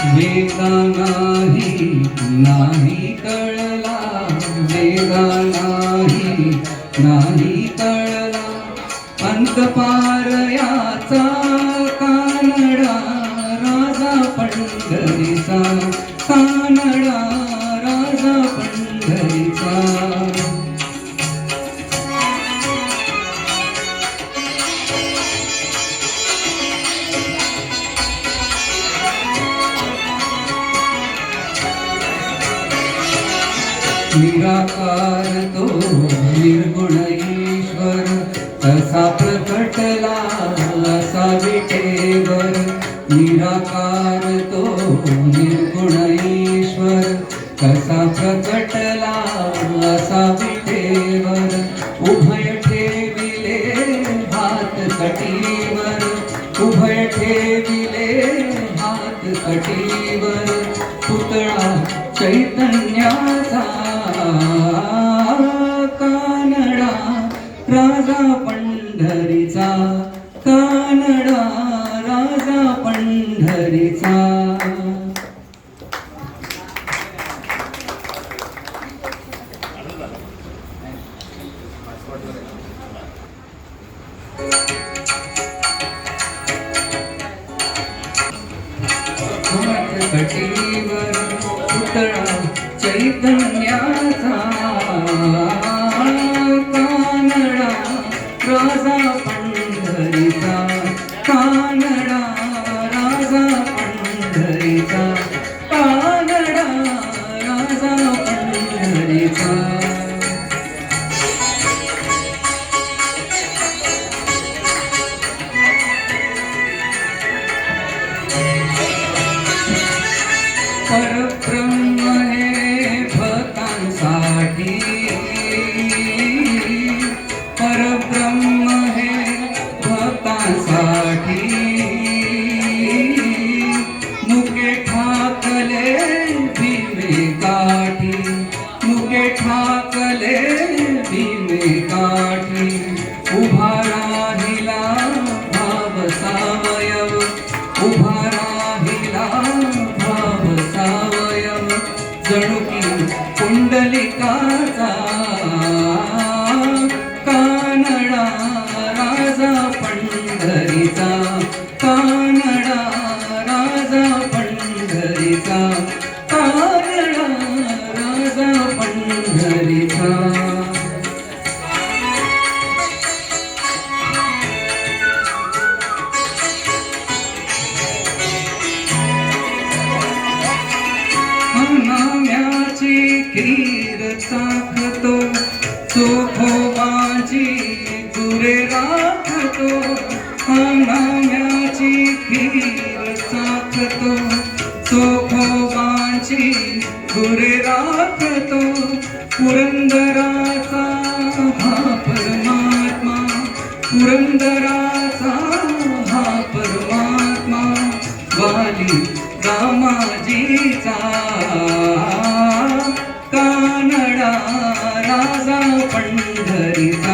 वेगा नाही कळला, वेगा नाही कळला, अंत पार याचा कानडा राजा पंढरीचा, कानडा राजा पंढरीचा. निराकार तो निर्गुण ईश्वर, असा प्रकटला असा विटेवर. निराकार तो निर्गुण ईश्वर, कसा प्रकटला असा विटेवर. उभय ठेविले हात कटीवर, उभय ठेविले हात कटीवर. पुतळा चैतन्याचा कानडा राजा पंढरीचा, कानडा राजा पंढरीचा. कटीवर पुतळा चैतन्याचा, कानडा राजा पंढरीचा, कानडा राजा पंढरीचा, कानडा राजा पंढरीचा. परब्रह्म हे भक्तांसाठी, परब्रह्म हे भक्तांसाठी. मुके ठाकले भीमे काठी, मुके ठाकले भीमे काठी. उभा राहिला भाव सावयव, उभा राहिला भाव सावयव. जणू की कुंडलिकाचा कानडा राजा पंढरीचा, कानडा राजा पंढरीचा, कानडा राजा पंढरीचा. नाम्याची खीर चाखतो, चोखोबाची गुरे राखतो. नाम्याची खीर चाखतो, चोखोबाची गुरे राखतो. पुरंदराचा हा परमात्मा, पुरंदराचा हा परमात्मा. वाली रामाजीचा कानडा राजा पंढरीचा,